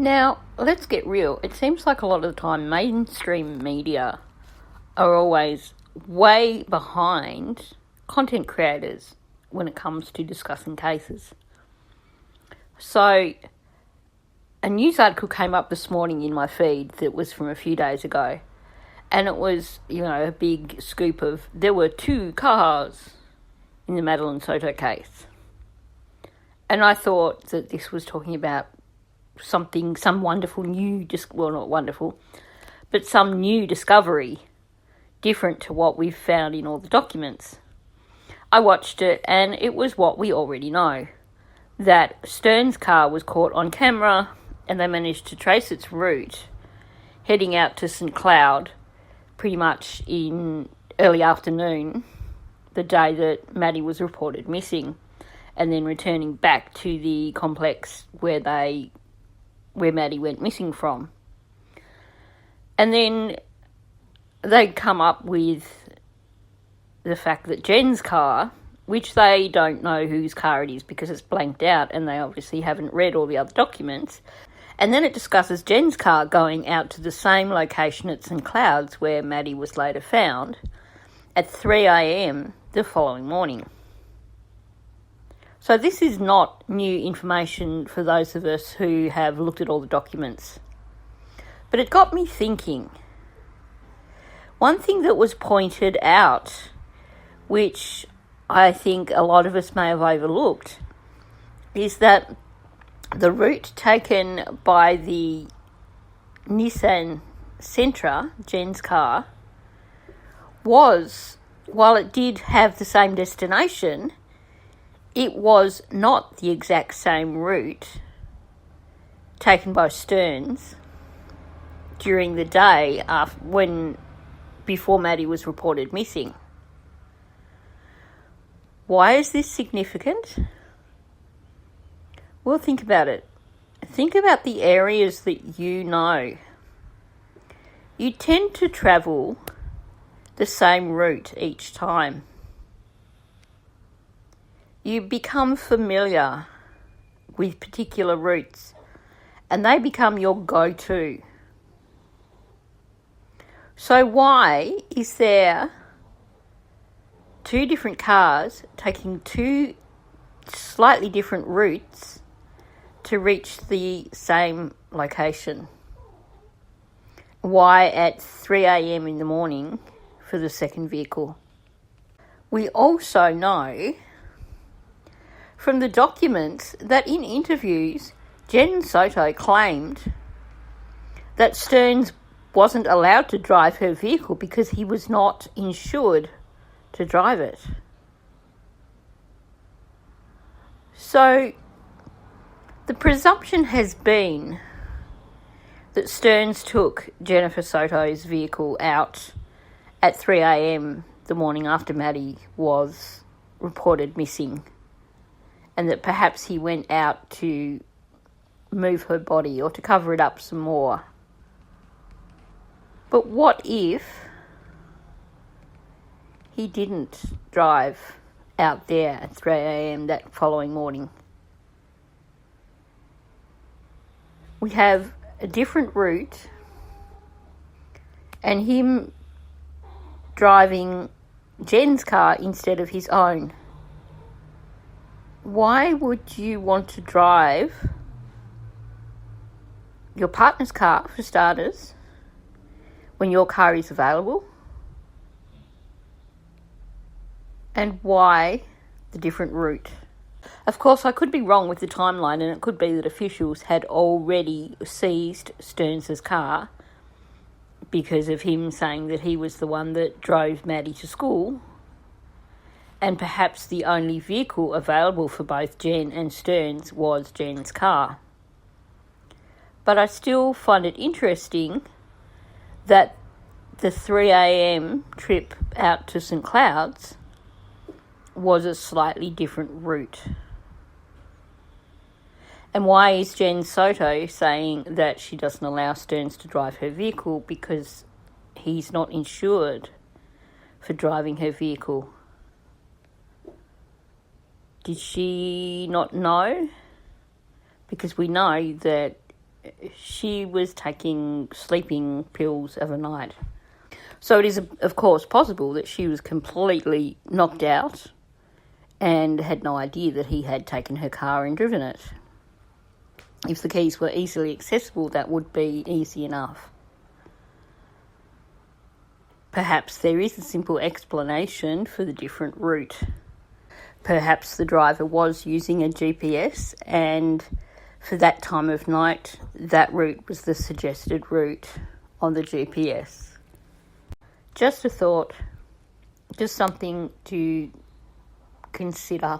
Now, let's get real. It seems like a lot of the time mainstream media are always way behind content creators when it comes to discussing cases. So, a news article came up this morning in my feed that was from a few days ago, and it was, a big scoop of there were 2 cars in the Maddie Soto case. And I thought that this was talking about some wonderful new, not wonderful, but some new discovery different to what we've found in all the documents. I watched it and it was what we already know, that Stern's car was caught on camera and they managed to trace its route heading out to St Cloud pretty much in early afternoon the day that Maddie was reported missing, and then returning back to the complex where Maddie went missing from. And then they come up with the fact that Jen's car, which they don't know whose car it is because it's blanked out and they obviously haven't read all the other documents. And then it discusses Jen's car going out to the same location at St Cloud's where Maddie was later found at 3 a.m. the following morning. So this is not new information for those of us who have looked at all the documents. But it got me thinking. One thing that was pointed out, which I think a lot of us may have overlooked, is that the route taken by the Nissan Sentra, Jen's car, was, while it did have the same destination, it was not the exact same route taken by Stearns during the day before Maddie was reported missing. Why is this significant? Well, think about it. Think about the areas that you know. You tend to travel the same route each time. You become familiar with particular routes and they become your go-to. So why is there 2 different cars taking 2 slightly different routes to reach the same location? Why at 3 a.m. in the morning for the second vehicle? We also know from the documents that in interviews, Jennifer Soto claimed that Stearns wasn't allowed to drive her vehicle because he was not insured to drive it. So the presumption has been that Stearns took Jennifer Soto's vehicle out at 3 a.m. the morning after Maddie was reported missing, and that perhaps he went out to move her body or to cover it up some more. But what if he didn't drive out there at 3 a.m. that following morning? We have a different route and him driving Jen's car instead of his own. Why would you want to drive your partner's car, for starters, when your car is available? And why the different route? Of course, I could be wrong with the timeline, and it could be that officials had already seized Stearns' car because of him saying that he was the one that drove Maddie to school, and perhaps the only vehicle available for both Jen and Stearns was Jen's car. But I still find it interesting that the 3 a.m. trip out to St Cloud's was a slightly different route. And why is Jen Soto saying that she doesn't allow Stearns to drive her vehicle because he's not insured for driving her vehicle? Did she not know? Because we know that she was taking sleeping pills overnight. So it is, of course, possible that she was completely knocked out and had no idea that he had taken her car and driven it. If the keys were easily accessible, that would be easy enough. Perhaps there is a simple explanation for the different route. Perhaps the driver was using a GPS, and for that time of night, that route was the suggested route on the GPS. Just a thought, just something to consider.